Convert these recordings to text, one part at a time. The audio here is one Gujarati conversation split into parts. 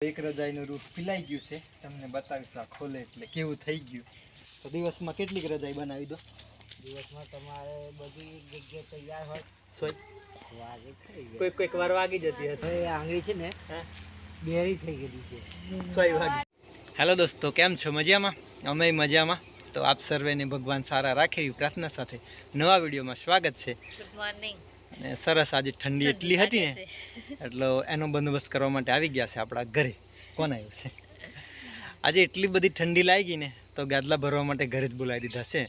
એક રજાઈનું રૂપ ફિલાઈ ગયું છે, તમને બતાવીશું આ ખોલે એટલે કેવું થઈ ગયું. તો દિવસમાં કેટલીક રજાઈ બનાવી દો? દિવસમાં તમારે બધી જગ્યા તૈયાર હોય કોઈક વાર વાગી જતી હશે. આંગળી છે ને બેરી થઈ ગયેલી છે. હેલો દોસ્તો, કેમ છો? મજામાં? અમે મજામાં. તો આપ સર્વેને ભગવાન સારા રાખે એવી પ્રાર્થના સાથે નવા વિડીયોમાં સ્વાગત છે. Good morning. અને સરસ આજે ઠંડી એટલી હતી ને એટલે એનો બંદોબસ્ત કરવા માટે આવી ગયા છે આપણા ઘરે. કોણ આવ્યું છે? આજે એટલી બધી ઠંડી લાગી ને તો ગાદલા ભરવા માટે ઘરે જ બોલાવી દીધા છે.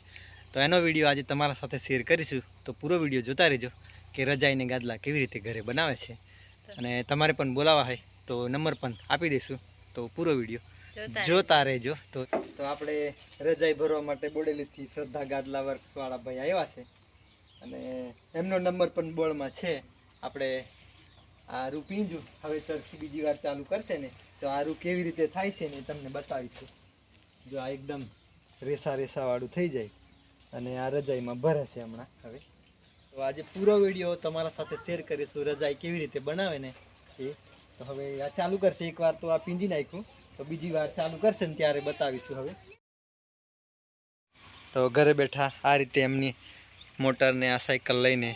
તો એનો વિડીયો આજે તમારા સાથે શેર કરીશું. તો પૂરો વિડીયો જોતા રહેજો કે રજાઈને ગાદલા કેવી રીતે ઘરે બનાવે છે. અને તમારે પણ બોલાવા હોય તો નંબર પણ આપી દઈશું. તો પૂરો વિડીયો જોતા રહેજો. તો આપણે રજાઈ ભરવા માટે બોડેલીથી શ્રદ્ધા ગાદલા વર્ક્સવાળા ભાઈ આવ્યા છે અને એમનો નંબર પણ બોર્ડમાં છે. આપણે આ રૂ પીંજું હવે ચરખી બીજી વાર ચાલુ કરશે ને તો આ રૂ કેવી રીતે થાય છે ને તમને બતાવીશું. જો આ એકદમ રેસાવાળું થઈ જાય અને આ રજાઈમાં ભરે છે હમણાં. હવે તો આજે પૂરો વિડીયો તમારા સાથે શેર કરીશું રજાઈ કેવી રીતે બનાવે ને એ. તો હવે આ ચાલુ કરશે એકવાર તો આ પીંજી નાખ્યું, તો બીજી વાર ચાલુ કરશે ને ત્યારે બતાવીશું. હવે તો ઘરે બેઠા આ રીતે એમની મોટરને આ સાયકલ લઈને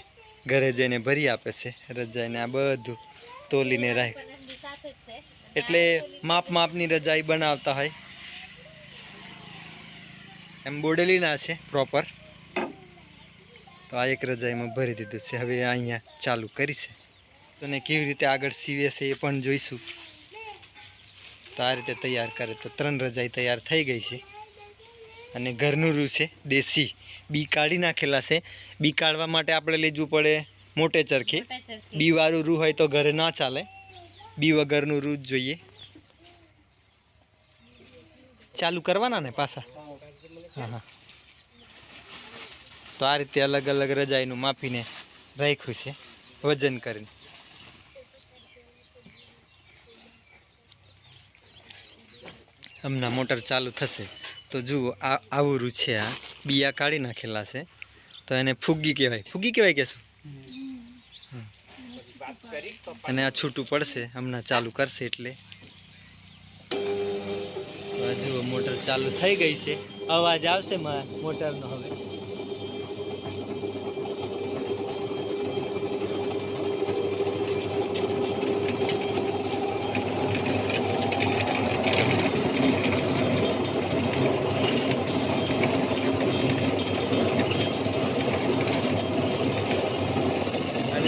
ઘરે જઈને ભરી આપે છે રજાઈને. આ બધું તોલીને રાખ એટલે માપની રજાઈ બનાવતા હોય એમ બોડેલીના છે પ્રોપર. તો આ એક રજાઈમાં ભરી દીધું છે. હવે અહીંયા ચાલુ કરી છે તો ને કેવી રીતે આગળ સીવે છે એ પણ જોઈશું. તો આ રીતે તૈયાર કરે તો 3 રજાઈ તૈયાર થઈ ગઈ છે. અને ઘરનું રૂ છે, દેશી બી કાઢી નાખેલા છે. બી કાઢવા માટે આપણે લેવું પડે મોટે ચરખી. બી વાળું રૂ હોય તો ઘરે ના ચાલે, બી વગરનું રૂ જ જોઈએ. ચાલુ કરવાના ને પાછા? હા. તો આ રીતે અલગ અલગ રજાઈનું માપીને રાખ્યું છે વજન કરીને. હમણાં મોટર ચાલુ થશે તો જુઓ આ આવું રૂ છે. આ બિયા કાઢી નાખેલા છે તો એને ફુગ્ગી કહેવાય કે શું? અને આ છૂટું પડશે હમણાં ચાલુ કરશે એટલે. જુઓ મોટર ચાલુ થઈ ગઈ છે. અવાજ આવશે મોટરનો. હવે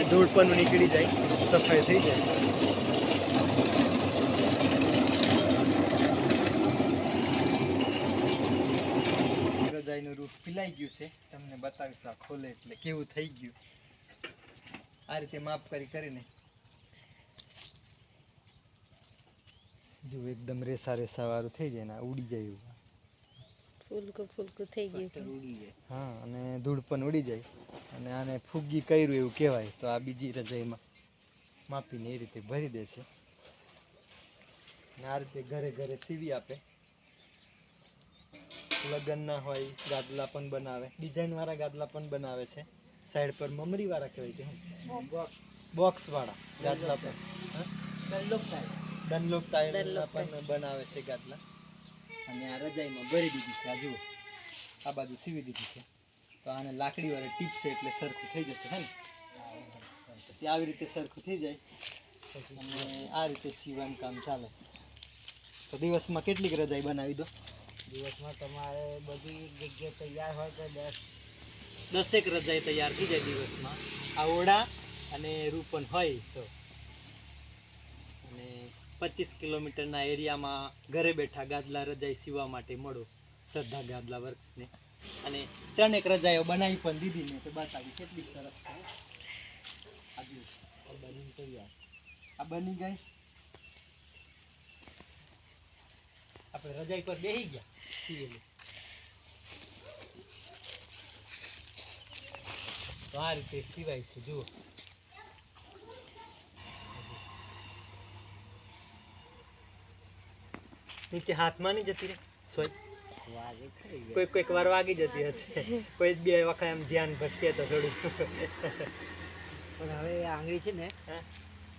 ધૂળ પણ નીકળી જાય, સફાઈ થઈ જાય. રજાઈનું રૂપ ફિલાઈ ગયું છે, તમને બતાવીશું આ ખોલે એટલે કેવું થઈ ગયું. આ રીતે માપ કરીને જો એકદમ રેસા વાળું થઈ જાય ને ઉડી જાય એવું. ફૂલકું થઈ ગયું ઉડી જાય. હા, અને ધૂળ પણ ઉડી જાય અને આને ફુગ્ગી કર્યું એવું કહેવાય. તો આ બીજી રજાઈમાં માપીને એ રીતે ભરી દે છે અને આ રીતે ઘરે સીવી આપે. લગ્નના હોય ગાદલા પણ બનાવે, ડિઝાઇનવાળા ગાદલા પણ બનાવે છે. સાઈડ પર મમરીવાળા કહેવાય કે બોક્સવાળા ગાદલા પણ ડનલોપ ટાયરના પણ બનાવે છે ગાદલા. અને આ રજાઈમાં ભરી દીધી છે. આ જુઓ આ બાજુ સીવી દીધી છે. તો આને લાકડીવાળી ટીપ છે એટલે સરખું થઈ જશે. હે ને પછી આવી રીતે સરખું થઈ જાય અને આ રીતે સીવાનું કામ ચાલે. તો દિવસમાં કેટલીક રજાઈ બનાવી દો? દિવસમાં તમારે બધી જગ્યા તૈયાર હોય તો 10 રજાઈ તૈયાર થઈ જાય દિવસમાં. આ ઓડા અને રૂપન હોય તો. અને 25 કિલોમીટરના એરિયામાં ઘરે બેઠા ગાદલા રજાઈ સીવવા માટે મળો શ્રદ્ધા ગાદલા વર્ક્સને. અને 3 રજાઈઓ બનાવી પણ દીધી ને તો બતાવી કેટલી સરસ. આ બની ગઈ. આપણે રજાઈ પર બેસી ગયા સીવેલી. તો આ રીતે સિવાય છે. જુઓ નીચે હાથમાં નહીં જતી રહે સોય. કોઈક વાર વાગી જતી હશે. કોઈ 2 વખત એમ ધ્યાન ભટકે તો થોડું. પણ હવે આંગળી છે ને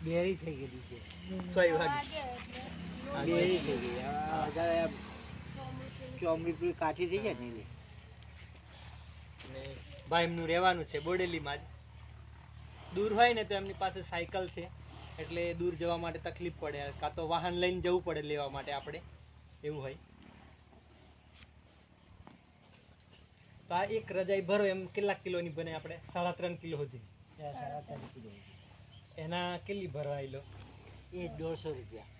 બેરી થઈ ગયેલી છે. સોય વાગી બેરી થઈ ગઈ અત્યારે ચોમડી પેલી કાઠી થઈ જાય ને એટલે. અને ભાઈ એમનું રહેવાનું છે બોડેલીમાં જ. દૂર હોય ને તો એમની પાસે સાયકલ છે એટલે દૂર જવા માટે તકલીફ પડે, કાં તો વાહન લઈને જવું પડે લેવા માટે આપણે, એવું હોય. તો આ એક રજાઈ ભરો એમ કેટલા કિલોની બને આપણે? 3.5 કિલો સુધી. 3.5 કિલો એના કેટલી ભરવાઈ લો? એ 150 રૂપિયા.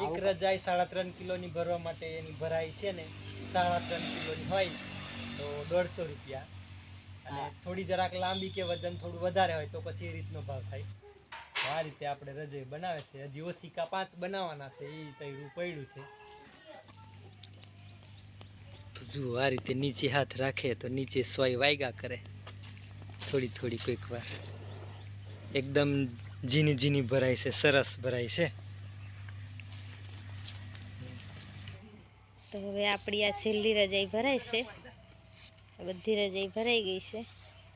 એક રજાઈ 3.5 કિલોની ભરવા માટે એની ભરાઈ છે ને 3.5 કિલોની હોય તો 150 રૂપિયા. અને થોડી જરાક લાંબી કે વજન થોડું વધારે હોય તો પછી એ રીતનો ભાવ થાય. તો આ રીતે આપણે રજાઈ બનાવે છે. હજી ઓસિકા 5 બનાવવાના છે, એ તૈયાર પડ્યું છે. તો જુઓ આ રીતે નીચે હાથ રાખે તો નીચે સોય વાગ્યા કરે થોડી થોડી કોઈક વાર. એકદમ ઝીણી ઝીણી ભરાય છે, સરસ ભરાય છે. તો હવે આપણી આ છેલ્લી રજાઈ ભરાય છે. બધી રજાઈ ભરાઈ ગઈ છે.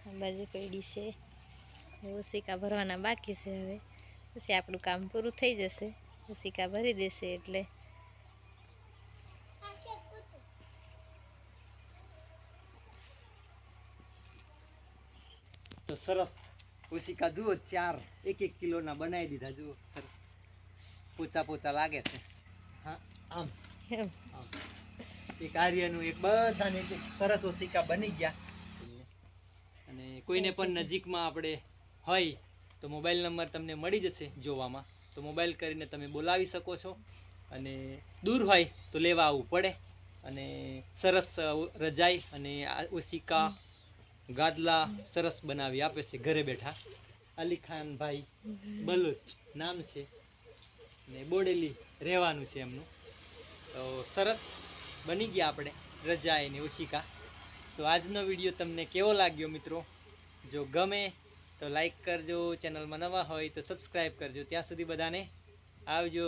આ બાજુ પડી છે, ઓસિકા ભરવાના બાકી છે. હવે પછી આપણું કામ પૂરું થઈ જશે. ઓસિકા ભરી દેશે એટલે તો સરસ ઓસિકા જુઓ 4 1 કિલોના બનાવી દીધા. જુઓ સરસ પોચા પોચા લાગે છે. હા આમ એમ. આમ એક આર્યનું એક બધાને એક સરસ ઓસિકા બની ગયા. અને કોઈને પણ નજીકમાં આપણે હોય તો મોબાઈલ નંબર તમને મળી જશે જોવામાં, તો મોબાઈલ કરીને તમે બોલાવી શકો છો. અને દૂર હોય તો લેવા આવવું પડે. અને સરસ રજાઈ અને આ ઓસિકા ગાદલા સરસ બનાવી આપે છે ઘરે બેઠા. અલીખાન ભાઈ બલોચ નામ છે ને બોડેલી રહેવાનું છે એમનું. તો સરસ બની ગયા આપણે રજાઈ ને ઓસિકા. તો આજનો વિડીયો તમને કેવો લાગ્યો મિત્રો? જો ગમે તો લાઈક કરજો, ચેનલમાં નવા હોય તો સબસ્ક્રાઈબ કરજો. ત્યાં સુધી બધાને આવજો.